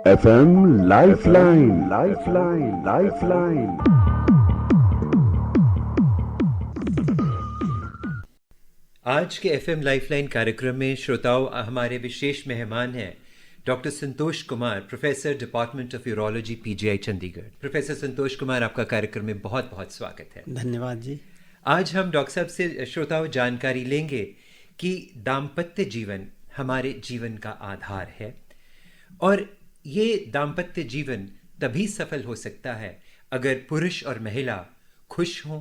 FM Lifeline, Lifeline, Lifeline. आज के FM lifeline कार्यक्रम में श्रोताओं हमारे विशेष मेहमान हैं doctor Santosh Kumar, professor department of urology PGI Chandigarh. Professor Santosh Kumar, आपका कार्यक्रम में बहुत बहुत स्वागत है। धन्यवाद जी। आज हम डॉक्टर साहब से श्रोताओं जानकारी लेंगे कि दाम्पत्य जीवन हमारे जीवन का आधार है और ये दाम्पत्य जीवन तभी सफल हो सकता है अगर पुरुष और महिला खुश हों,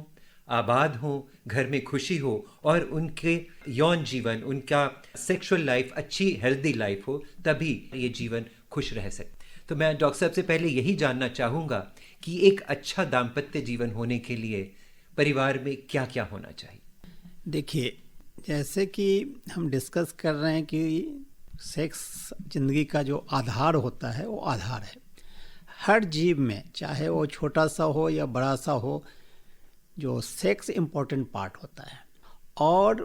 आबाद हो, घर में खुशी हो और उनके यौन जीवन, उनका सेक्सुअल लाइफ अच्छी हेल्दी लाइफ हो, तभी ये जीवन खुश रह सकते। तो मैं डॉक्टर साहब से पहले यही जानना चाहूँगा कि एक अच्छा दाम्पत्य जीवन होने के लिए परिवार में क्या क्या होना चाहिए। देखिए, जैसे कि हम डिस्कस कर रहे हैं कि सेक्स जिंदगी का जो आधार होता है वो आधार है। हर जीव में, चाहे वो छोटा सा हो या बड़ा सा हो, जो सेक्स इम्पोर्टेंट पार्ट होता है। और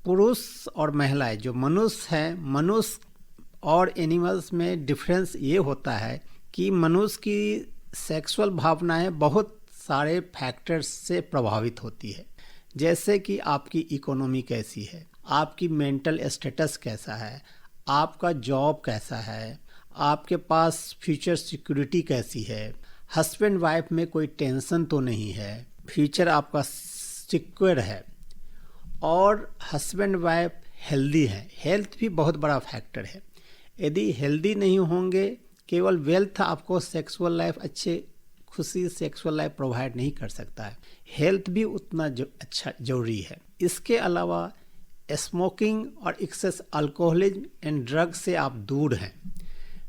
पुरुष और महिलाएं जो मनुष्य हैं, मनुष्य और एनिमल्स में डिफरेंस ये होता है कि मनुष्य की सेक्सुअल भावनाएं बहुत सारे फैक्टर्स से प्रभावित होती है। जैसे कि आपकी इकोनॉमी कैसी है, आपकी मेंटल स्टेटस कैसा है, आपका जॉब कैसा है, आपके पास फ्यूचर सिक्योरिटी कैसी है, हस्बैंड वाइफ में कोई टेंशन तो नहीं है, फ्यूचर आपका सिक्योर है, और हस्बैंड वाइफ हेल्दी है। हेल्थ भी बहुत बड़ा फैक्टर है। यदि हेल्दी नहीं होंगे, केवल वेल्थ आपको सेक्सुअल लाइफ अच्छे खुशी सेक्सुअल लाइफ प्रोवाइड नहीं कर सकता है। हेल्थ भी उतना अच्छा जरूरी है। इसके अलावा स्मोकिंग और एक्सेस अल्कोहलिज्म एंड ड्रग से आप दूर हैं,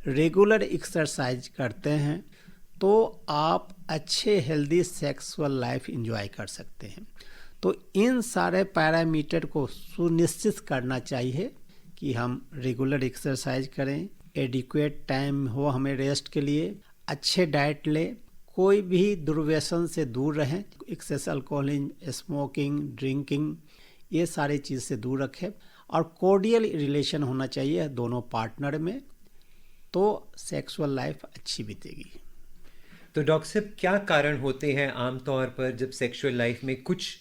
रेगुलर एक्सरसाइज करते हैं, तो आप अच्छे हेल्दी सेक्सुअल लाइफ एंजॉय कर सकते हैं। तो इन सारे पैरामीटर को सुनिश्चित करना चाहिए कि हम रेगुलर एक्सरसाइज करें, एडिक्वेट टाइम हो हमें रेस्ट के लिए, अच्छे डाइट लें, कोई भी दुर्व्यसन से दूर रहें, एक्सेस अल्कोहलिज्म, स्मोकिंग, ड्रिंकिंग, ये सारी चीज़ से दूर रखें, और कोर्डियल रिलेशन होना चाहिए दोनों पार्टनर में, तो सेक्सुअल लाइफ अच्छी बीतेगी। तो डॉक्टर साहब, क्या कारण होते हैं आमतौर पर जब सेक्सुअल लाइफ में कुछ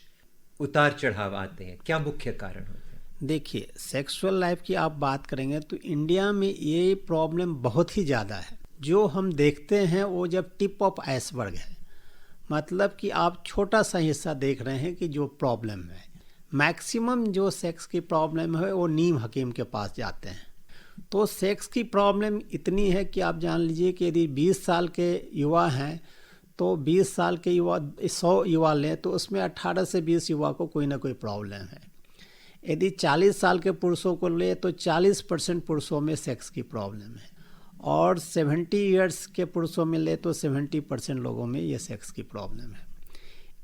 उतार चढ़ाव आते हैं? क्या मुख्य कारण होते हैं? देखिए, सेक्सुअल लाइफ की आप बात करेंगे तो इंडिया में ये प्रॉब्लम बहुत ही ज़्यादा है। जो हम देखते हैं वो जब टिप ऑफ आइसबर्ग है, मतलब कि आप छोटा सा हिस्सा देख रहे हैं कि जो प्रॉब्लम है। मैक्सिमम जो सेक्स की प्रॉब्लम है वो नीम हकीम के पास जाते हैं। तो सेक्स की प्रॉब्लम इतनी है कि आप जान लीजिए कि यदि 20 साल के युवा हैं तो 20 साल के युवा 100 युवा लें तो उसमें 18 से 20 युवा को कोई ना कोई प्रॉब्लम है। यदि 40 साल के पुरुषों को ले तो 40% पुरुषों में सेक्स की प्रॉब्लम है, और 70 ईयर्स के पुरुषों में ले तो 70% लोगों में ये सेक्स की प्रॉब्लम है।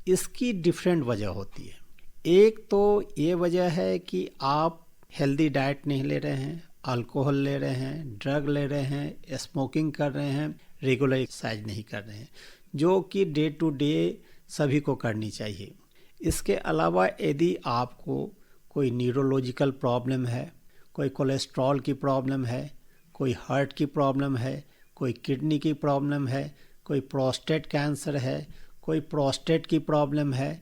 इसकी डिफरेंट वजह होती है। एक तो ये वजह है कि आप हेल्दी डाइट नहीं ले रहे हैं, अल्कोहल ले रहे हैं, ड्रग ले रहे हैं, स्मोकिंग कर रहे हैं, रेगुलर एक्सरसाइज नहीं कर रहे हैं, जो कि डे टू डे सभी को करनी चाहिए। इसके अलावा यदि आपको कोई न्यूरोलॉजिकल प्रॉब्लम है, कोई कोलेस्ट्रॉल की प्रॉब्लम है, कोई हार्ट की प्रॉब्लम है, कोई किडनी की प्रॉब्लम है, कोई प्रोस्टेट कैंसर है, कोई प्रोस्टेट की प्रॉब्लम है,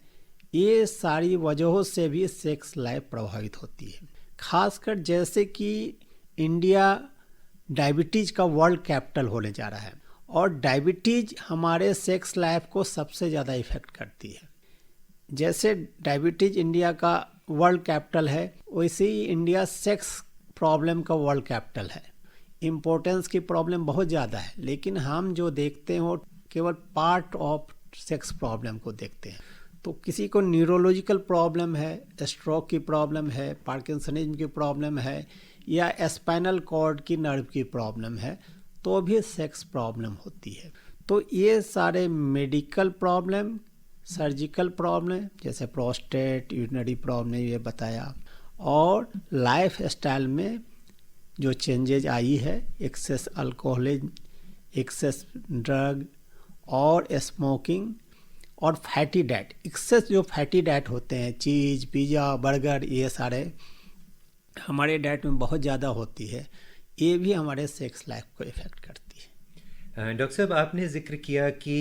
ये सारी वजहों से भी सेक्स लाइफ प्रभावित होती है। खासकर जैसे कि इंडिया डायबिटीज़ का वर्ल्ड कैपिटल होने जा रहा है, और डायबिटीज़ हमारे सेक्स लाइफ को सबसे ज़्यादा इफ़ेक्ट करती है। जैसे डायबिटीज़ इंडिया का वर्ल्ड कैपिटल है, वैसे ही इंडिया सेक्स प्रॉब्लम का वर्ल्ड कैपिटल है। इम्पोर्टेंस की प्रॉब्लम बहुत ज़्यादा है, लेकिन हम जो देखते हैं वो केवल पार्ट ऑफ सेक्स प्रॉब्लम को देखते हैं। तो किसी को न्यूरोलॉजिकल प्रॉब्लम है, स्ट्रोक की प्रॉब्लम है, पार्किंसनिज्म की प्रॉब्लम है, या स्पाइनल कॉर्ड की नर्व की प्रॉब्लम है, तो भी सेक्स प्रॉब्लम होती है। तो ये सारे मेडिकल प्रॉब्लम, सर्जिकल प्रॉब्लम जैसे प्रोस्टेट, यूरिनरी प्रॉब्लम ये बताया, और लाइफ स्टाइल में जो चेंजेज आई है, एक्सेस अल्कोहलिज्म, एक्सेस ड्रग और स्मोकिंग और फैटी डाइट। एक्सेस जो फैटी डाइट होते हैं, चीज़, पिज़्ज़ा, बर्गर, ये सारे हमारे डाइट में बहुत ज़्यादा होती है, ये भी हमारे सेक्स लाइफ को इफ़ेक्ट करती है। डॉक्टर साहब, आपने जिक्र किया कि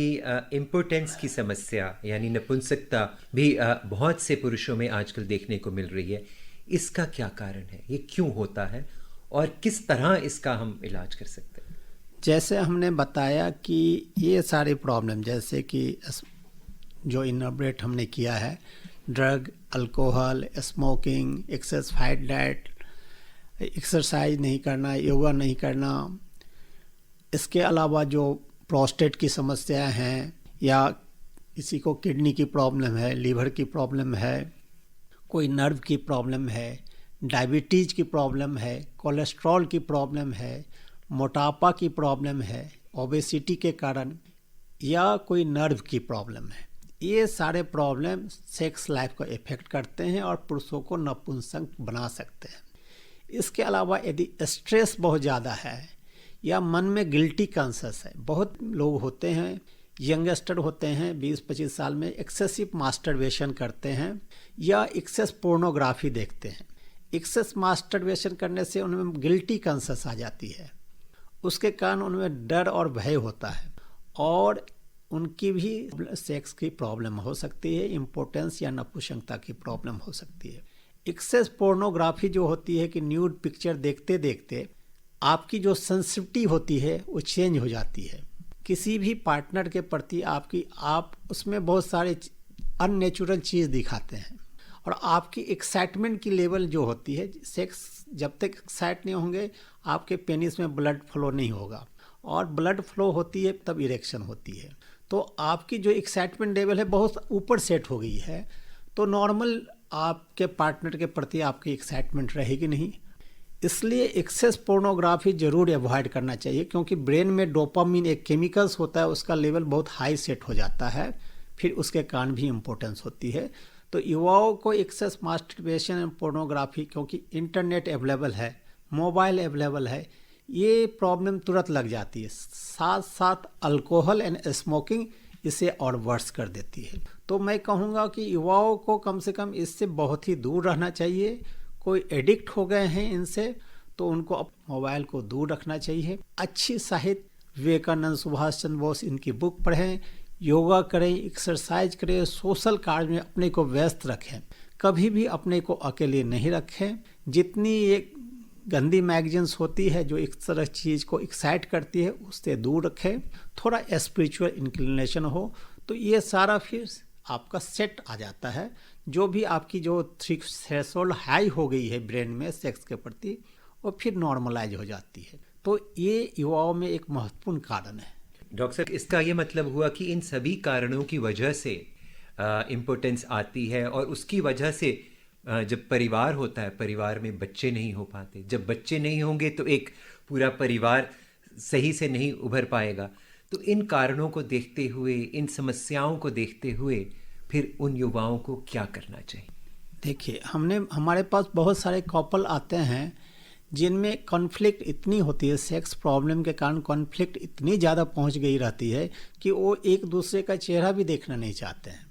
इम्पोर्टेंस की समस्या यानी नपुंसकता भी बहुत से पुरुषों में आजकल देखने को मिल रही है। इसका क्या कारण है, ये क्यों होता है और किस तरह इसका हम इलाज कर सकते हैं? जैसे हमने बताया कि ये सारे प्रॉब्लम, जैसे कि जो इनोब्रेट हमने किया है, drug, alcohol, smoking, access fat diet, exercise नहीं करना, योगा नहीं करना, इसके अलावा जो प्रोस्टेट की समस्या हैं, या किसी को किडनी की प्रॉब्लम है, लीवर की प्रॉब्लम है, कोई नर्व की प्रॉब्लम है, डायबिटीज़ की प्रॉब्लम है, कोलेस्ट्रॉल की प्रॉब्लम है, मोटापा की प्रॉब्लम है, ओबेसिटी के कारण, या कोई नर्व की प्रॉब्लम है, ये सारे प्रॉब्लम सेक्स लाइफ को इफ़ेक्ट करते हैं और पुरुषों को नपुंसक बना सकते हैं। इसके अलावा यदि स्ट्रेस बहुत ज़्यादा है या मन में गिल्टी कॉन्शियस है, बहुत लोग होते हैं, यंगस्टर होते हैं 20-25 साल में, एक्सेसिव मास्टरबेशन करते हैं या एक्सेस पोर्नोग्राफी देखते हैं। एक्सेस मास्टरबेशन करने से उनमें गिल्टी कॉन्शियस आ जाती है, उसके कारण उनमें डर और भय होता है और उनकी भी सेक्स की प्रॉब्लम हो सकती है, इम्पोर्टेंस या नपुंसकता की प्रॉब्लम हो सकती है। एक्सेस पोर्नोग्राफी जो होती है कि न्यूड पिक्चर देखते देखते आपकी जो सेंसिटिविटी होती है वो चेंज हो जाती है किसी भी पार्टनर के प्रति। आप उसमें बहुत सारे अननेचुरल चीज़ दिखाते हैं और आपकी एक्साइटमेंट की लेवल जो होती है, सेक्स जब तक एक्साइट नहीं होंगे आपके पेनिस में ब्लड फ्लो नहीं होगा, और ब्लड फ्लो होती है तब इरेक्शन होती है। तो आपकी जो एक्साइटमेंट लेवल है बहुत ऊपर सेट हो गई है, तो नॉर्मल आपके पार्टनर के प्रति आपकी एक्साइटमेंट रहेगी नहीं। इसलिए एक्सेस पोर्नोग्राफी जरूर अवॉइड करना चाहिए, क्योंकि ब्रेन में डोपामिन एक केमिकल्स होता है, उसका लेवल बहुत हाई सेट हो जाता है, फिर उसके कारण भी इम्पोर्टेंस होती है। तो युवाओं को एक्सेस मास्टरबेशन एंड पोर्नोग्राफी, क्योंकि इंटरनेट अवेलेबल है, मोबाइल अवेलेबल है, ये प्रॉब्लम तुरंत लग जाती है। साथ साथ अल्कोहल एंड स्मोकिंग इसे और वर्स कर देती है। तो मैं कहूँगा कि युवाओं को कम से कम इससे बहुत ही दूर रहना चाहिए। कोई एडिक्ट हो गए हैं इनसे तो उनको अब मोबाइल को दूर रखना चाहिए। अच्छी साहित्य, विवेकानंद, सुभाष चंद्र बोस, इनकी बुक पढ़ें, योगा करें, एक्सरसाइज करें, सोशल कार्य में अपने को व्यस्त रखें, कभी भी अपने को अकेले नहीं रखें। जितनी ये गंदी मैगजीन्स होती है जो इस तरह चीज़ को एक्साइट करती है उससे दूर रखें। थोड़ा स्पिरिचुअल इंक्लिनेशन हो तो ये सारा फिर आपका सेट आ जाता है। जो भी आपकी जो थ्रेशोल्ड हाई हो गई है ब्रेन में सेक्स के प्रति, वो फिर नॉर्मलाइज हो जाती है। तो ये युवाओं में एक महत्वपूर्ण कारण है। डॉक्टर साहब, इसका ये मतलब हुआ कि इन सभी कारणों की वजह से इम्पोर्टेंस आती है, और उसकी वजह से जब परिवार होता है, परिवार में बच्चे नहीं हो पाते। जब बच्चे नहीं होंगे तो एक पूरा परिवार सही से नहीं उभर पाएगा। तो इन कारणों को देखते हुए, इन समस्याओं को देखते हुए फिर उन युवाओं को क्या करना चाहिए? देखिए, हमारे पास बहुत सारे कपल आते हैं जिनमें कॉन्फ्लिक्ट इतनी होती है, सेक्स प्रॉब्लम के कारण कॉन्फ्लिक्ट इतनी ज़्यादा पहुंच गई रहती है कि वो एक दूसरे का चेहरा भी देखना नहीं चाहते हैं।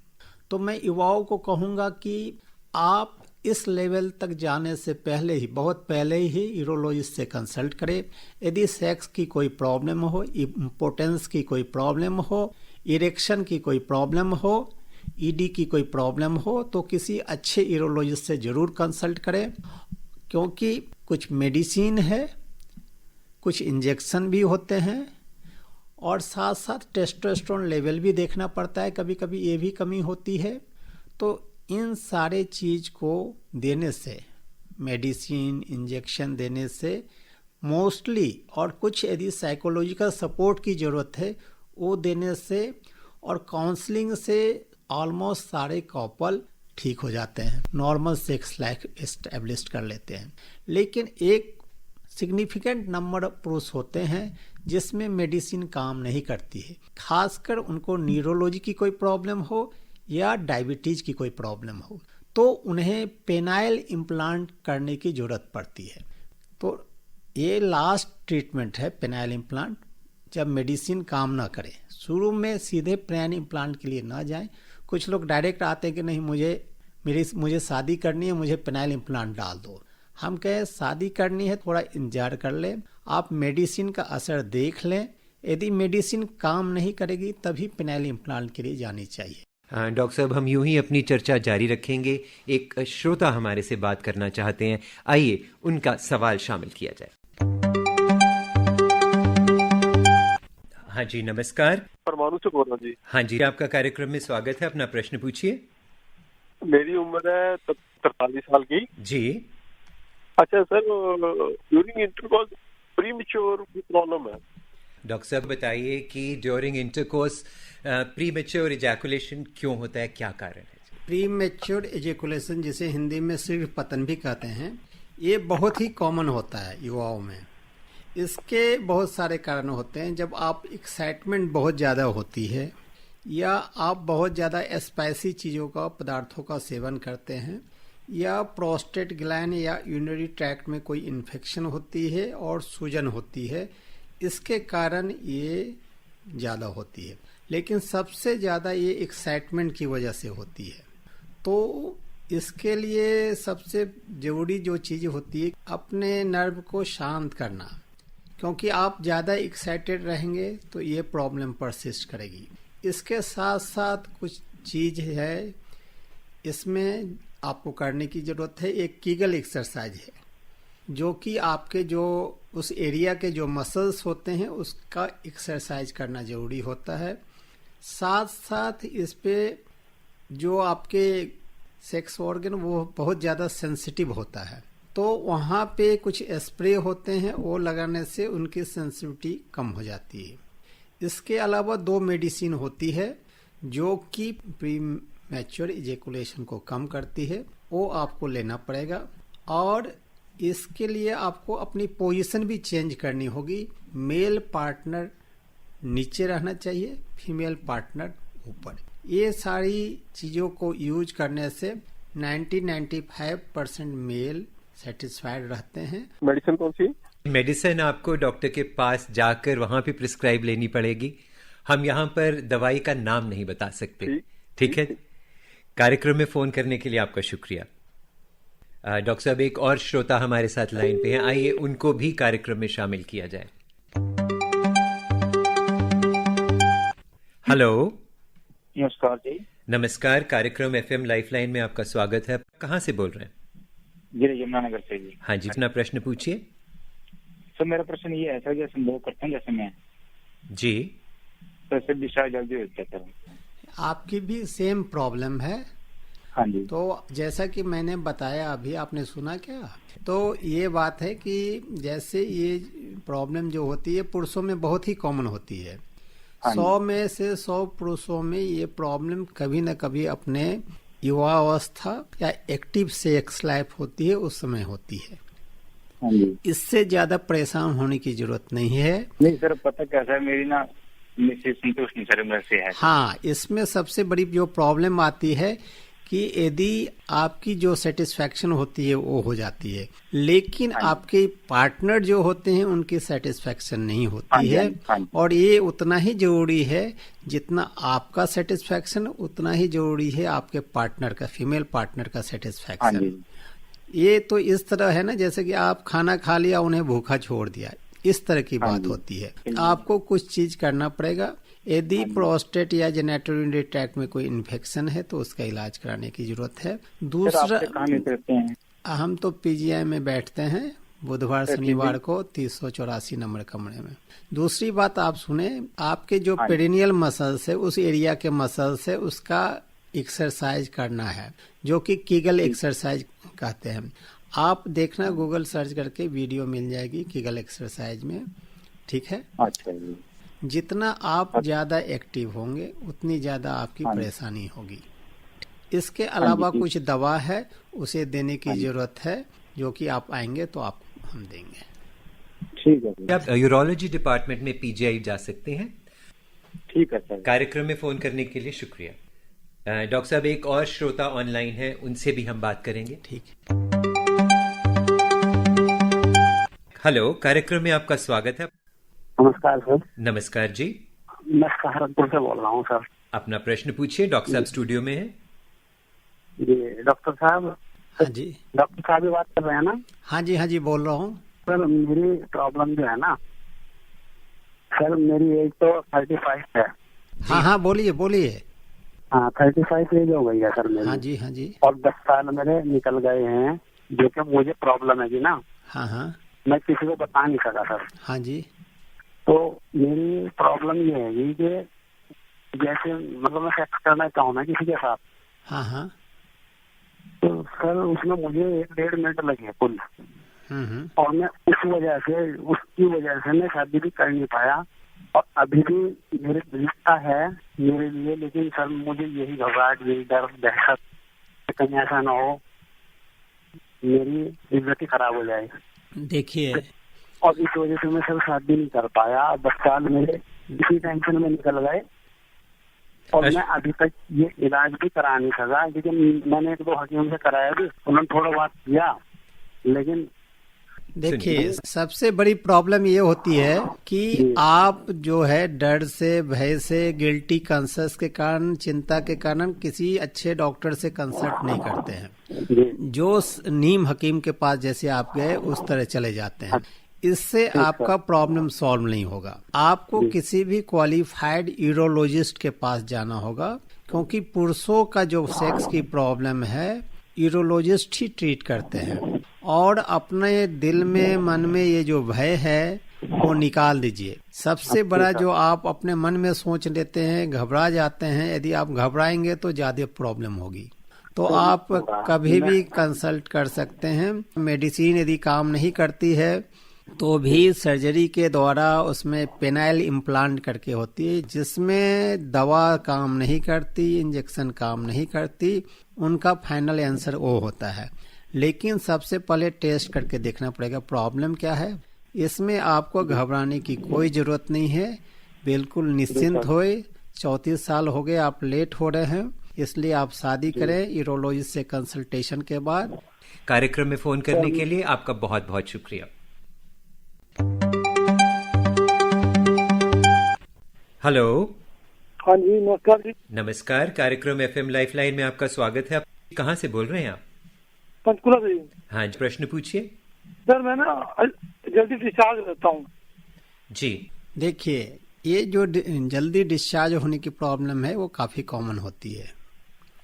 तो मैं युवाओं को कहूँगा कि आप इस लेवल तक जाने से पहले ही, बहुत पहले ही यूरोलॉजिस्ट से कंसल्ट करें। यदि सेक्स की कोई प्रॉब्लम हो, इम्पोर्टेंस की कोई प्रॉब्लम हो, इरेक्शन की कोई प्रॉब्लम हो, ईडी की कोई प्रॉब्लम हो, तो किसी अच्छे यूरोलॉजिस्ट से ज़रूर कंसल्ट करें, क्योंकि कुछ मेडिसिन है, कुछ इंजेक्शन भी होते हैं, और साथ साथ टेस्टोस्टेरोन लेवल भी देखना पड़ता है, कभी कभी ये भी कमी होती है। तो इन सारे चीज़ को देने से, मेडिसिन, इंजेक्शन देने से मोस्टली, और कुछ यदि साइकोलॉजिकल सपोर्ट की ज़रूरत है वो देने से, और काउंसलिंग से ऑलमोस्ट सारे कपल ठीक हो जाते हैं, नॉर्मल सेक्स लाइफ एस्टेब्लिश कर लेते हैं। लेकिन एक सिग्निफिकेंट नंबर ऑफ पुरुष होते हैं जिसमें मेडिसिन काम नहीं करती है, खासकर उनको न्यूरोलॉजी की कोई प्रॉब्लम हो या डायबिटीज़ की कोई प्रॉब्लम हो, तो उन्हें पेनाइल इम्प्लांट करने की ज़रूरत पड़ती है। तो ये लास्ट ट्रीटमेंट है पेनाइल इम्प्लांट, जब मेडिसिन काम ना करे। शुरू में सीधे पेनाइल इम्प्लांट के लिए ना जाएं। कुछ लोग डायरेक्ट आते हैं कि नहीं, मुझे शादी करनी है, मुझे पेनाइल इम्प्लांट डाल दो। हम कहें शादी करनी है, थोड़ा इंतजार कर लें, आप मेडिसिन का असर देख लें, यदि मेडिसिन काम नहीं करेगी तभी पेनाइल इम्प्लांट के लिए जानी चाहिए। हाँ डॉक्टर साहब, हम यूं ही अपनी चर्चा जारी रखेंगे। एक श्रोता हमारे से बात करना चाहते हैं, आइए उनका सवाल शामिल किया जाए। हाँ जी, नमस्कार। परमाणु से बोल रहा हूँ जी। हाँ जी, आपका कार्यक्रम में स्वागत है। अपना प्रश्न पूछिए। मेरी उम्र है 43 साल की जी। अच्छा sir, during intercourse premature problem है। डॉक्टर साहब बताइए कि ड्यूरिंग इंटरकोर्स प्रीमेच्योर इजैकुलेशन क्यों होता है, क्या कारण है? प्रीमेच्योर एजेकुलेशन, जिसे हिंदी में शीघ्र पतन भी कहते हैं, ये बहुत ही कॉमन होता है युवाओं में। इसके बहुत सारे कारण होते हैं। जब आप एक्साइटमेंट बहुत ज़्यादा होती है, या आप बहुत ज़्यादा स्पाइसी चीज़ों का, पदार्थों का सेवन करते हैं, या प्रोस्टेट ग्लैंड या यूरिनरी ट्रैक्ट में कोई इन्फेक्शन होती है और सूजन होती है, इसके कारण ये ज़्यादा होती है। लेकिन सबसे ज़्यादा ये एक्साइटमेंट की वजह से होती है। तो इसके लिए सबसे ज़रूरी जो चीज़ होती है, अपने नर्व को शांत करना, क्योंकि आप ज़्यादा एक्साइटेड रहेंगे तो ये प्रॉब्लम परसिस्ट करेगी। इसके साथ साथ कुछ चीज़ है इसमें आपको करने की ज़रूरत है। एक कीगल एक्सरसाइज है, जो कि आपके जो उस एरिया के जो मसल्स होते हैं उसका एक्सरसाइज करना ज़रूरी होता है। साथ साथ इस पे जो आपके सेक्स ऑर्गन वो बहुत ज़्यादा सेंसिटिव होता है, तो वहाँ पे कुछ स्प्रे होते हैं, वो लगाने से उनकी सेंसिटिविटी कम हो जाती है। इसके अलावा 2 मेडिसिन होती है जो कि प्रीमैच्योर इजैकुलेशन को कम करती है, वो आपको लेना पड़ेगा। और इसके लिए आपको अपनी पोजीशन भी चेंज करनी होगी। मेल पार्टनर नीचे रहना चाहिए, फीमेल पार्टनर ऊपर। ये सारी चीज़ों को यूज करने से 90-95% मेल सेटिस्फाइड रहते हैं। मेडिसिन कौन सी? मेडिसिन आपको डॉक्टर के पास जाकर वहां पे प्रिस्क्राइब लेनी पड़ेगी। हम यहाँ पर दवाई का नाम नहीं बता सकते, ठीक है? कार्यक्रम में फोन करने के लिए आपका शुक्रिया। डॉक्टर साहब, एक और श्रोता हमारे साथ लाइन पे हैं, आइए उनको भी कार्यक्रम में शामिल किया जाए। हेलो। नमस्कार जी। नमस्कार, कार्यक्रम एफएम लाइफलाइन में आपका स्वागत है। कहाँ से बोल रहे हैं? जी, यमुनानगर से जी। हाँ जी, अपना प्रश्न पूछिए। सर, मेरा प्रश्न ये है सर, जैसे हम लोग करते हैं, जैसे मैं जी, तो इससे डिस्चार्ज जल्दी होता है सर। आपकी भी सेम प्रॉब्लम है? हाँ जी। तो जैसा कि मैंने बताया अभी, आपने सुना क्या? तो ये बात है कि जैसे ये प्रॉब्लम जो होती है पुरुषों में बहुत ही कॉमन होती है। 100 में से 100 पुरुषों में ये प्रॉब्लम कभी न कभी अपने युवावस्था या एक्टिव सेक्स लाइफ होती है उस समय होती है। हाँ जी। इससे ज्यादा परेशान होने की जरूरत नहीं है। नहीं सर, पता कैसा है, मेरी ना मिसेस संतोष नहीं सर, मेरे से है। हाँ, इसमें सबसे बड़ी जो प्रॉब्लम आती है कि यदि आपकी जो सेटिस्फैक्शन होती है वो हो जाती है, लेकिन आपके पार्टनर जो होते हैं उनकी सेटिस्फैक्शन नहीं होती है। और ये उतना ही जरूरी है जितना आपका सेटिस्फैक्शन, उतना ही जरूरी है आपके पार्टनर का, फीमेल पार्टनर का सेटिस्फैक्शन। ये तो इस तरह है ना, जैसे कि आप खाना खा लिया, उन्हें भूखा छोड़ दिया, इस तरह की बात होती है। आपको कुछ चीज करना पड़ेगा। यदि प्रोस्टेट या जेनिटल यूरिनरी ट्रैक्ट में कोई इन्फेक्शन है तो उसका इलाज कराने की जरूरत है। दूसरा, हम तो पीजीआई में बैठते हैं बुधवार शनिवार को 384 नंबर कमरे में। दूसरी बात आप सुने, आपके जो पेरिनियल मसल्स है, उस एरिया के मसल्स है, उसका एक्सरसाइज करना है, जो कि कीगल एक्सरसाइज कहते हैं। आप देखना, गूगल सर्च करके वीडियो मिल जाएगी कीगल एक्सरसाइज में, ठीक है? अच्छा। जितना आप ज्यादा एक्टिव होंगे उतनी ज्यादा आपकी परेशानी होगी। इसके अलावा कुछ दवा है, उसे देने की जरूरत है, जो कि आप आएंगे तो आपको हम देंगे। ठीक है। आप यूरोलॉजी डिपार्टमेंट में पीजीआई जा सकते हैं। ठीक है सर। कार्यक्रम में फोन करने के लिए शुक्रिया। डॉक्टर साहब, एक और श्रोता ऑनलाइन है, उनसे भी हम बात करेंगे। ठीक है। हेलो, कार्यक्रम में आपका स्वागत है। नमस्कार सर। नमस्कार जी। मैं सहारनपुर से बोल रहा हूँ सर। अपना प्रश्न पूछिए, डॉक्टर साहब स्टूडियो में है। जी डॉक्टर साहब। हाँ जी, डॉक्टर साहब ही बात कर रहे हैं ना? हाँ जी, हाँ जी, बोल रहा हूँ सर। मेरी प्रॉब्लम जो है ना, सर मेरी एज तो 35 है। हाँ हाँ, बोलिए बोलिए। हाँ 35 एज हो गई है सर मेरी। हाँ जी हाँ जी। और 10 साल मेरे निकल गए हैं, जो कि मुझे प्रॉब्लम है जी ना, हाँ हाँ। मैं किसी को बता नहीं सका सर। हाँ जी। तो मेरी प्रॉब्लम ये है जी कि जैसे मतलब मैं सेक्स करना चाहूँ ना किसी के साथ, हाँ हाँ। तो सर उसमें मुझे 1-1.5 मिनट लगे कुल। और मैं उसकी वजह से मैं शादी भी कर नहीं पाया। और अभी भी मेरे रिश्ता है मेरे लिए, लेकिन सर मुझे यही घबराहट, यही डर, दहशत कहीं ऐसा ना हो मेरी इज्जत ही खराब हो जाए। देखिए, और इस वजह से मैं सर शादी नहीं कर पाया। 10 साल मेरे इसी टेंशन में निकल गए। और मैं अभी तक ये इलाज भी करा नहीं सका, लेकिन मैंने 1-2 हकीम से कराया भी, उन्होंने थोड़ा बहुत किया। लेकिन देखिए, सबसे बड़ी प्रॉब्लम ये होती है कि आप जो है डर से, भय से, गिल्टी कॉन्शियस के कारण, चिंता के कारण किसी अच्छे डॉक्टर से कंसल्ट नहीं करते हैं। जो नीम हकीम के पास जैसे आप गए उस तरह चले जाते हैं। इससे आपका प्रॉब्लम सॉल्व नहीं होगा। आपको किसी भी क्वालिफाइड यूरोलॉजिस्ट के पास जाना होगा, क्योंकि पुरुषों का जो सेक्स की प्रॉब्लम है यूरोलॉजिस्ट ही ट्रीट करते हैं। और अपने दिल में, मन में ये जो भय है वो निकाल दीजिए। सबसे बड़ा जो आप अपने मन में सोच लेते हैं, घबरा जाते हैं, यदि आप घबराएंगे तो ज्यादा प्रॉब्लम होगी। तो आप कभी भी कंसल्ट कर सकते हैं। मेडिसिन यदि काम नहीं करती है तो भी सर्जरी के द्वारा उसमें पेनाइल इम्प्लांट करके होती है, जिसमें दवा काम नहीं करती, इंजेक्शन काम नहीं करती। उनका फाइनल आंसर वो होता है। लेकिन सबसे पहले टेस्ट करके देखना पड़ेगा प्रॉब्लम क्या है। इसमें आपको घबराने की कोई जरूरत नहीं है, बिल्कुल निश्चिंत होए। 34 साल हो गए, आप लेट हो रहे हैं, इसलिए आप शादी करें यूरोलॉजिस्ट से कंसल्टेशन के बाद। कार्यक्रम में फोन करने के लिए आपका बहुत बहुत शुक्रिया। हेलो। हाँ जी, नमस्कार जी। नमस्कार, कार्यक्रम एफएम लाइफलाइन में आपका स्वागत है। आप कहाँ से बोल रहे हैं आप? पंचकुला से। हाँ जी, प्रश्न पूछिए। सर मैं ना जल्दी डिस्चार्ज रहता हूँ जी। देखिए, ये जो जल्दी डिस्चार्ज होने की प्रॉब्लम है वो काफी कॉमन होती है।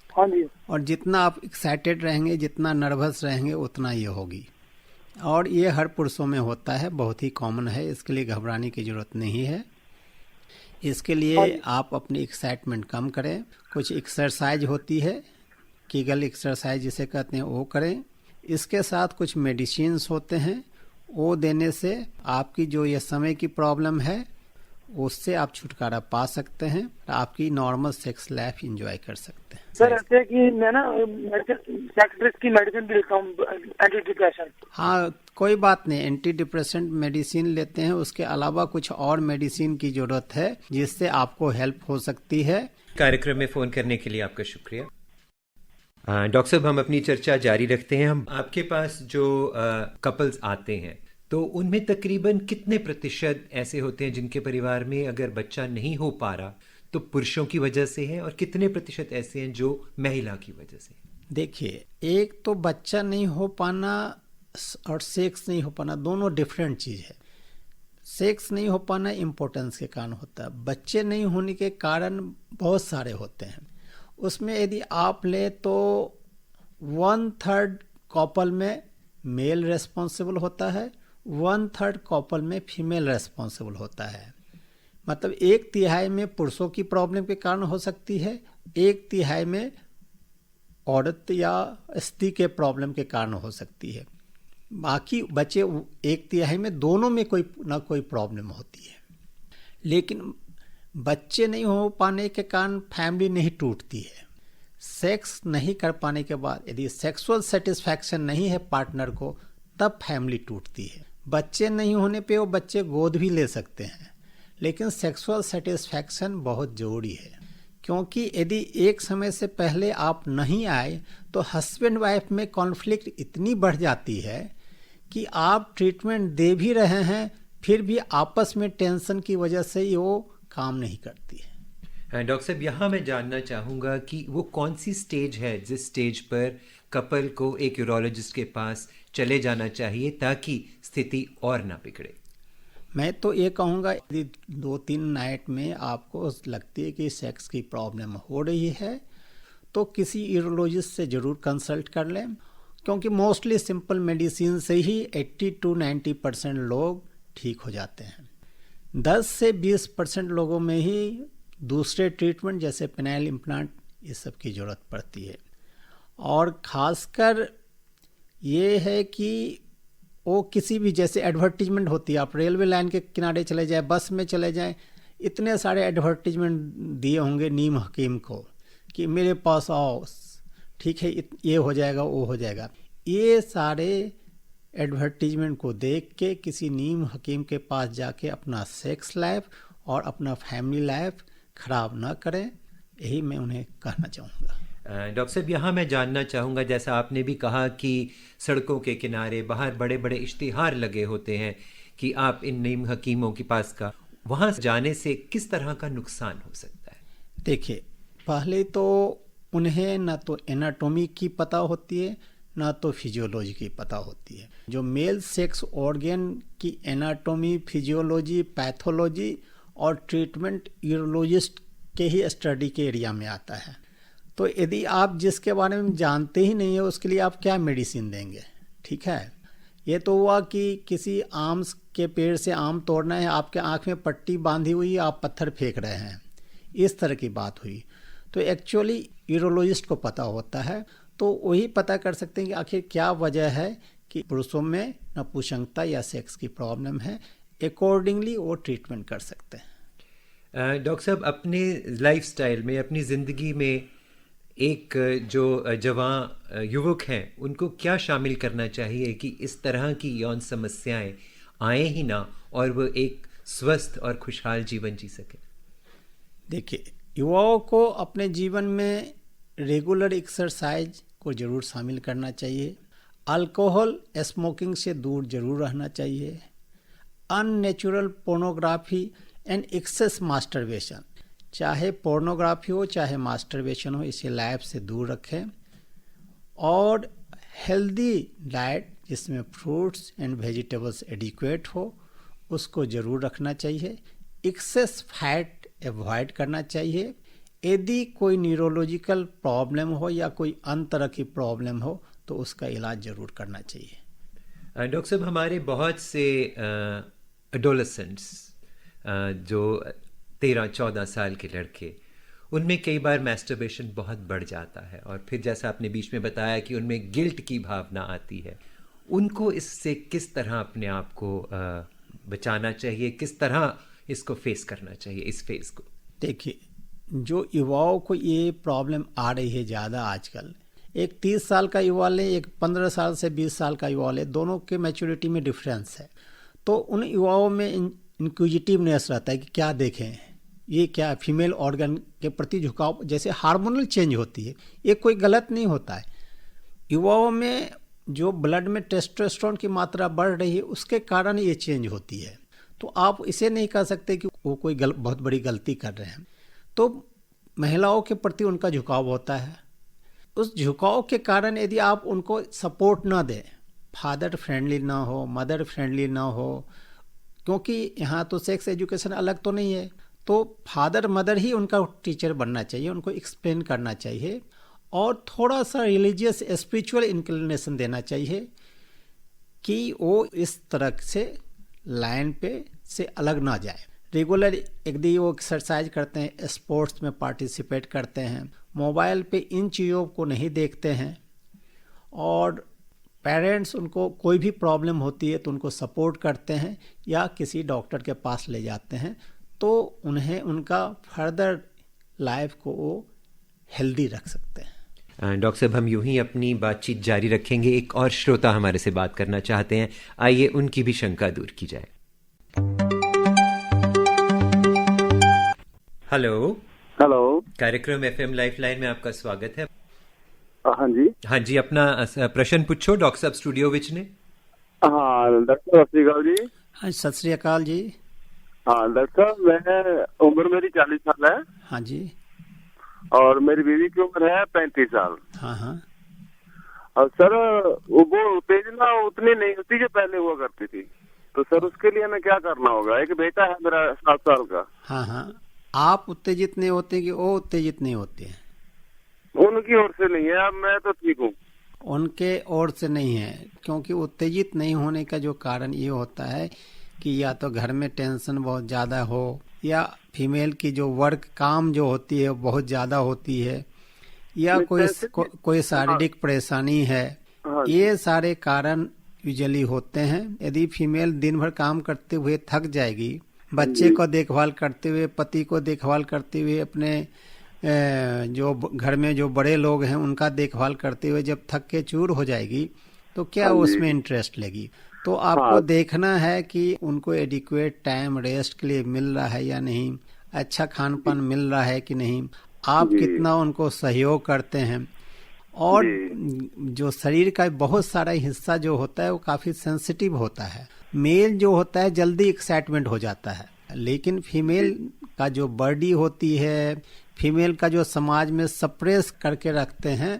हाँ जी। और जितना आप एक्साइटेड रहेंगे, जितना नर्वस रहेंगे, उतना ये होगी। और ये हर पुरुषों में होता है, बहुत ही कॉमन है, इसके लिए घबराने की जरूरत नहीं है। इसके लिए आप अपनी एक्साइटमेंट कम करें। कुछ एक्सरसाइज होती है, कीगल एक्सरसाइज जिसे कहते हैं, वो करें। इसके साथ कुछ मेडिसिन्स होते हैं, वो देने से आपकी जो ये समय की प्रॉब्लम है उससे आप छुटकारा पा सकते हैं, आपकी नॉर्मल सेक्स लाइफ एंजॉय कर सकते हैं। सर ऐसे कि मैं ना साइकियाट्रिस्ट की मेडिसिन भी लेता हूँ, एंटी डिप्रेशन। हाँ, कोई बात नहीं, एंटी डिप्रेसेंट मेडिसिन लेते हैं। उसके अलावा कुछ और मेडिसिन की जरूरत है जिससे आपको हेल्प हो सकती है। कार्यक्रम में फोन करने के लिए आपका शुक्रिया। डॉक्टर साहब, हम अपनी चर्चा जारी रखते हैं। हम आपके पास जो कपल्स आते हैं तो उनमें तकरीबन कितने प्रतिशत ऐसे होते हैं जिनके परिवार में अगर बच्चा नहीं हो पा रहा तो पुरुषों की वजह से है, और कितने प्रतिशत ऐसे हैं जो महिला की वजह से? देखिए, एक तो बच्चा नहीं हो पाना और सेक्स नहीं हो पाना दोनों डिफरेंट चीज है। सेक्स नहीं हो पाना इम्पोर्टेंस के कारण होता है, बच्चे नहीं होने के कारण बहुत सारे होते हैं। उसमें यदि आप ले तो 1/3 कपल में मेल रेस्पॉन्सिबल होता है, 1/3 कपल में फीमेल रेस्पॉन्सिबल होता है। मतलब 1/3 में पुरुषों की प्रॉब्लम के कारण हो सकती है, 1/3 में औरत या स्त्री के प्रॉब्लम के कारण हो सकती है। बाकी बचे 1/3 में दोनों में कोई ना कोई प्रॉब्लम होती है। लेकिन बच्चे नहीं हो पाने के कारण फैमिली नहीं टूटती है। सेक्स नहीं कर पाने के बाद यदि सेक्सुअल सेटिस्फैक्शन नहीं है पार्टनर को, तब फैमिली टूटती है। बच्चे नहीं होने पे वो बच्चे गोद भी ले सकते हैं, लेकिन सेक्सुअल सेटिस्फैक्शन बहुत ज़रूरी है। क्योंकि यदि एक समय से पहले आप नहीं आए तो हस्बैंड वाइफ में कॉन्फ्लिक्ट इतनी बढ़ जाती है कि आप ट्रीटमेंट दे भी रहे हैं, फिर भी आपस में टेंशन की वजह से वो काम नहीं करती है। डॉक्टर साहब, यहाँ मैं जानना चाहूँगा कि वो कौन सी स्टेज है जिस स्टेज पर कपल को एक यूरोलॉजिस्ट के पास चले जाना चाहिए ताकि स्थिति और ना बिगड़े? मैं तो ये कहूँगा, यदि 2-3 नाइट में आपको लगती है कि सेक्स की प्रॉब्लम हो रही है तो किसी यूरोलॉजिस्ट से ज़रूर कंसल्ट कर लें, क्योंकि मोस्टली सिंपल मेडिसिन से ही 80-90% लोग ठीक हो जाते हैं। 10 से 20% लोगों में ही दूसरे ट्रीटमेंट जैसे पेनाइल इम्प्लांट ये सब की ज़रूरत पड़ती है। और ख़ासकर ये है कि वो किसी भी, जैसे एडवर्टीजमेंट होती है, आप रेलवे लाइन के किनारे चले जाए, बस में चले जाएं, इतने सारे एडवर्टीजमेंट दिए होंगे नीम हकीम को कि मेरे पास आओ, ठीक है, ये हो जाएगा, वो हो जाएगा। ये सारे एडवर्टीजमेंट को देख के किसी नीम हकीम के पास जाके अपना सेक्स लाइफ और अपना फैमिली लाइफ ख़राब ना करें, यही मैं उन्हें कहना चाहूँगा। डॉक्टर साहब, यहाँ मैं जानना चाहूँगा, जैसा आपने भी कहा कि सड़कों के किनारे बाहर बड़े बड़े इश्तिहार लगे होते हैं कि आप इन नीम हकीमों के पास का, वहाँ जाने से किस तरह का नुकसान हो सकता है? देखिए, पहले तो उन्हें ना तो एनाटॉमी की पता होती है ना तो फिजियोलॉजी की पता होती है। जो मेल सेक्स ऑर्गन की एनाटॉमी, फिजियोलॉजी, पैथोलॉजी और ट्रीटमेंट यूरोलॉजिस्ट के ही स्टडी के एरिया में आता है। तो यदि आप जिसके बारे में जानते ही नहीं है उसके लिए आप क्या मेडिसिन देंगे? ठीक है, ये तो हुआ कि किसी आम के पेड़ से आम तोड़ना है, आपके आँख में पट्टी बांधी हुई है, आप पत्थर फेंक रहे हैं, इस तरह की बात हुई। तो एक्चुअली यूरोलॉजिस्ट को पता होता है, तो वही पता कर सकते हैं कि आखिर क्या वजह है कि पुरुषों में नपुंसकता या सेक्स की प्रॉब्लम है। अकॉर्डिंगली वो ट्रीटमेंट कर सकते हैं। डॉक्टर साहब, अपने लाइफस्टाइल में, अपनी ज़िंदगी में एक जो जवान युवक हैं उनको क्या शामिल करना चाहिए कि इस तरह की यौन समस्याएं आए ही ना और वो एक स्वस्थ और खुशहाल जीवन जी सके? देखिए, युवाओं को अपने जीवन में रेगुलर एक्सरसाइज को ज़रूर शामिल करना चाहिए। अल्कोहल, स्मोकिंग से दूर ज़रूर रहना चाहिए। Unnatural pornography and excess masturbation, चाहे पोर्नोग्राफी हो चाहे मास्टरबेशन हो, इसे लाइफ से दूर रखें। और हेल्दी डाइट जिसमें फ्रूट्स एंड वेजिटेबल्स एडिक्वेट हो, उसको ज़रूर रखना चाहिए। एक्सेस फैट अवॉइड करना चाहिए। यदि कोई न्यूरोलॉजिकल प्रॉब्लम हो या कोई अन्य तरह की प्रॉब्लम हो तो उसका इलाज ज़रूर करना चाहिए। डॉक्टर साहब, हमारे बहुत से एडोलेसेंट्स जो 13-14 साल के लड़के, उनमें कई बार मैस्टरबेशन बहुत बढ़ जाता है और फिर जैसा आपने बीच में बताया कि उनमें गिल्ट की भावना आती है। उनको इससे किस तरह अपने आप को बचाना चाहिए, किस तरह इसको फेस करना चाहिए, इस फेस को? देखिए, जो युवाओं को ये प्रॉब्लम आ रही है ज़्यादा आजकल, एक 30 साल का युवा ले, एक 15 साल से 20 साल का युवा ले, दोनों के मैच्योरिटी में डिफरेंस है। तो उन युवाओं में इंक्विजिटिवनेस रहता है कि क्या देखें, ये क्या फीमेल ऑर्गन के प्रति झुकाव, जैसे हार्मोनल चेंज होती है, ये कोई गलत नहीं होता है। युवाओं में जो ब्लड में टेस्टोस्टेरोन की मात्रा बढ़ रही है उसके कारण ये चेंज होती है। तो आप इसे नहीं कह सकते कि वो कोई बहुत बड़ी गलती कर रहे हैं। तो महिलाओं के प्रति उनका झुकाव होता है। उस झुकाव के कारण यदि आप उनको सपोर्ट ना दें, फादर फ्रेंडली ना हो, मदर फ्रेंडली ना हो, क्योंकि यहाँ तो सेक्स एजुकेशन अलग तो नहीं है, तो फादर मदर ही उनका टीचर बनना चाहिए, उनको एक्सप्लेन करना चाहिए और थोड़ा सा रिलीजियस स्पिरिचुअल इंक्लिनेशन देना चाहिए कि वो इस तरह से लाइन पे से अलग ना जाए। रेगुलर यदि वो एक्सरसाइज करते हैं, स्पोर्ट्स में पार्टिसिपेट करते हैं, मोबाइल पे इन चीज़ों को नहीं देखते हैं और पेरेंट्स उनको कोई भी प्रॉब्लम होती है तो उनको सपोर्ट करते हैं या किसी डॉक्टर के पास ले जाते हैं, तो उन्हें उनका फर्दर लाइफ को वो हेल्दी रख सकते हैं। डॉक्टर साहब, हम यूं ही अपनी बातचीत जारी रखेंगे। एक और श्रोता हमारे से बात करना चाहते हैं, आइए उनकी भी शंका दूर की जाए। हेलो हेलो, कार्यक्रम FM लाइफलाइन में आपका स्वागत है। हाँ जी। हाँ जी, अपना प्रश्न पूछो, डॉक्टर साहब स्टूडियो विच ने। हाँ डॉक्टर, सत श्री अकाल जी। हाँ, सत श्री अकाल जी। हाँ डॉक्टर साहब, मैं उम्र मेरी 40 साल है। हाँ जी। और मेरी बीवी की उम्र है 35 साल। हाँ हाँ। और सर वो उत्तेजना उतनी नहीं होती जो पहले हुआ करती थी। तो सर उसके लिए हमें क्या करना होगा? एक बेटा है मेरा 7 साल का। हाँ हाँ, आप उत्तेजित नहीं होते कि वो उत्तेजित नहीं होते हैं? उनकी ओर से नहीं है, अब मैं तो ठीक हूँ। उनके ओर से नहीं है, क्योंकि उत्तेजित नहीं होने का जो कारण ये होता है कि या तो घर में टेंशन बहुत ज़्यादा हो, या फीमेल की जो वर्क काम जो होती है बहुत ज़्यादा होती है, या कोई शारीरिक परेशानी है। ये सारे कारण यूजुअली होते हैं। यदि फीमेल दिन भर काम करते हुए थक जाएगी, बच्चे को देखभाल करते हुए, पति को देखभाल करते हुए, अपने जो घर में जो बड़े लोग हैं उनका देखभाल करते हुए जब थक के चूर हो जाएगी, तो क्या उसमें इंटरेस्ट लेगी? तो आपको देखना है कि उनको एडिक्वेट टाइम रेस्ट के लिए मिल रहा है या नहीं, अच्छा खान पान मिल रहा है कि नहीं, आप कितना उनको सहयोग करते हैं। और जो शरीर का बहुत सारा हिस्सा जो होता है वो काफी सेंसिटिव होता है। मेल जो होता है जल्दी एक्साइटमेंट हो जाता है, लेकिन फीमेल का जो बॉडी होती है, फीमेल का जो समाज में सप्रेस करके रखते हैं,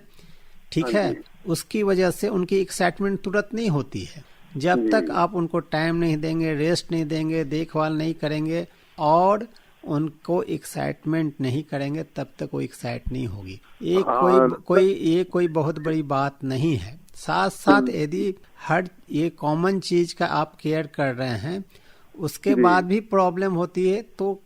ठीक है, उसकी वजह से उनकी एक्साइटमेंट तुरंत नहीं होती है। जब तक आप उनको टाइम नहीं देंगे, रेस्ट नहीं देंगे, देखभाल नहीं करेंगे और उनको एक्साइटमेंट नहीं करेंगे, तब तक वो एक्साइट नहीं होगी। ये कोई बहुत बड़ी बात नहीं है। साथ साथ यदि हर ये कॉमन चीज का आप केयर कर रहे हैं, उसके बाद भी प्रॉब्लम होती है, तो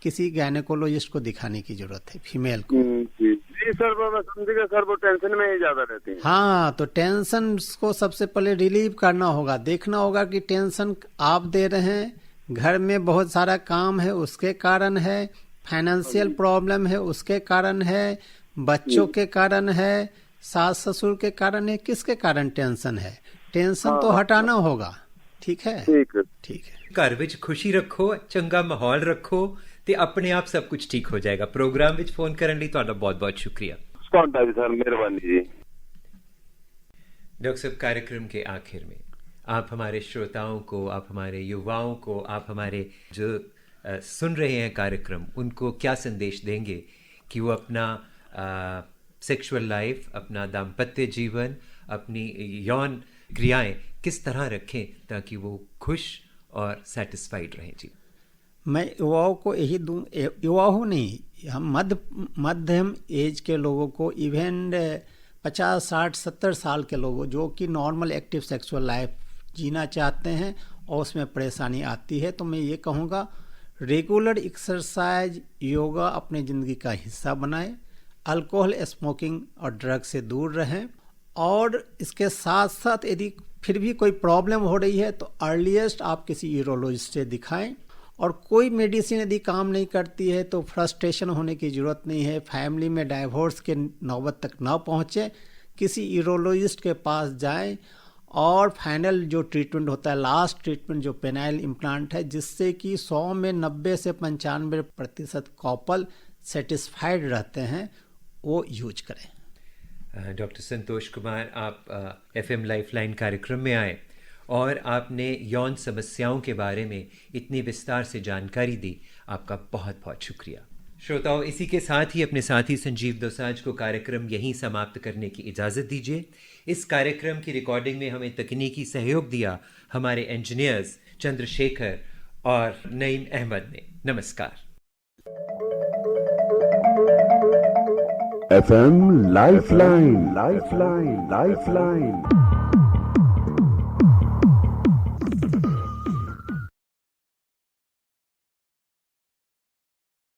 किसी गायनेकोलॉजिस्ट को दिखाने की जरूरत है फीमेल को। जी सर, मैं समझिएगा सर, वो टेंशन में ही ज्यादा रहती है। हाँ, तो टेंशन को सबसे पहले रिलीव करना होगा। देखना होगा कि टेंशन आप दे रहे हैं, घर में बहुत सारा काम है उसके कारण है, फाइनेंशियल प्रॉब्लम है उसके कारण है, बच्चों के कारण है, सास ससुर के कारण है, किसके कारण टेंशन है? टेंशन तो हटाना होगा। ठीक है, ठीक है। घर विच खुशी रखो, चंगा माहौल रखो, ते अपने आप सब कुछ ठीक हो जाएगा। प्रोग्राम विच फोन करने लिए तुहाडा बहुत बहुत शुक्रिया। सर, मेहरबानी जी। डॉक्टर साहब, कार्यक्रम के आखिर में आप हमारे श्रोताओं को, आप हमारे युवाओं को, आप हमारे जो सुन रहे हैं कार्यक्रम, उनको क्या संदेश देंगे कि वो अपना सेक्सुअल लाइफ, अपना दाम्पत्य जीवन, अपनी यौन क्रियाएं किस तरह रखें ताकि वो खुश और सेटिस्फाइड रहें? जी, मैं युवाओं को यही दूँ, युवाओं नहीं, हम मध्यम एज के लोगों को, इवन 50, 60, 70 साल के लोगों जो कि नॉर्मल एक्टिव सेक्सुअल लाइफ जीना चाहते हैं और उसमें परेशानी आती है, तो मैं ये कहूँगा रेगुलर एक्सरसाइज, योगा अपने ज़िंदगी का हिस्सा बनाएं, अल्कोहल, स्मोकिंग और ड्रग से दूर रहें, और इसके साथ साथ यदि फिर भी कोई प्रॉब्लम हो रही है तो अर्लीस्ट आप किसी यूरोलॉजिस्ट से दिखाएं। और कोई मेडिसिन यदि काम नहीं करती है तो फ्रस्ट्रेशन होने की ज़रूरत नहीं है, फैमिली में डाइवोर्स के नौबत तक ना पहुँचे, किसी यूरोलॉजिस्ट के पास जाएं और फाइनल जो ट्रीटमेंट होता है, लास्ट ट्रीटमेंट जो पेनाइल इम्प्लांट है, जिससे कि 100 में 90 से 95% कपल सेटिस्फाइड रहते हैं, वो यूज करें। डॉक्टर संतोष कुमार, आप FM लाइफलाइन कार्यक्रम में आए और आपने यौन समस्याओं के बारे में इतनी विस्तार से जानकारी दी, आपका बहुत बहुत शुक्रिया। श्रोताओं, इसी के साथ ही अपने साथी संजीव दोसांझ को कार्यक्रम यहीं समाप्त करने की इजाज़त दीजिए। इस कार्यक्रम की रिकॉर्डिंग में हमें तकनीकी सहयोग दिया हमारे इंजीनियर्स चंद्रशेखर और नईम अहमद ने। नमस्कार। FM lifeline.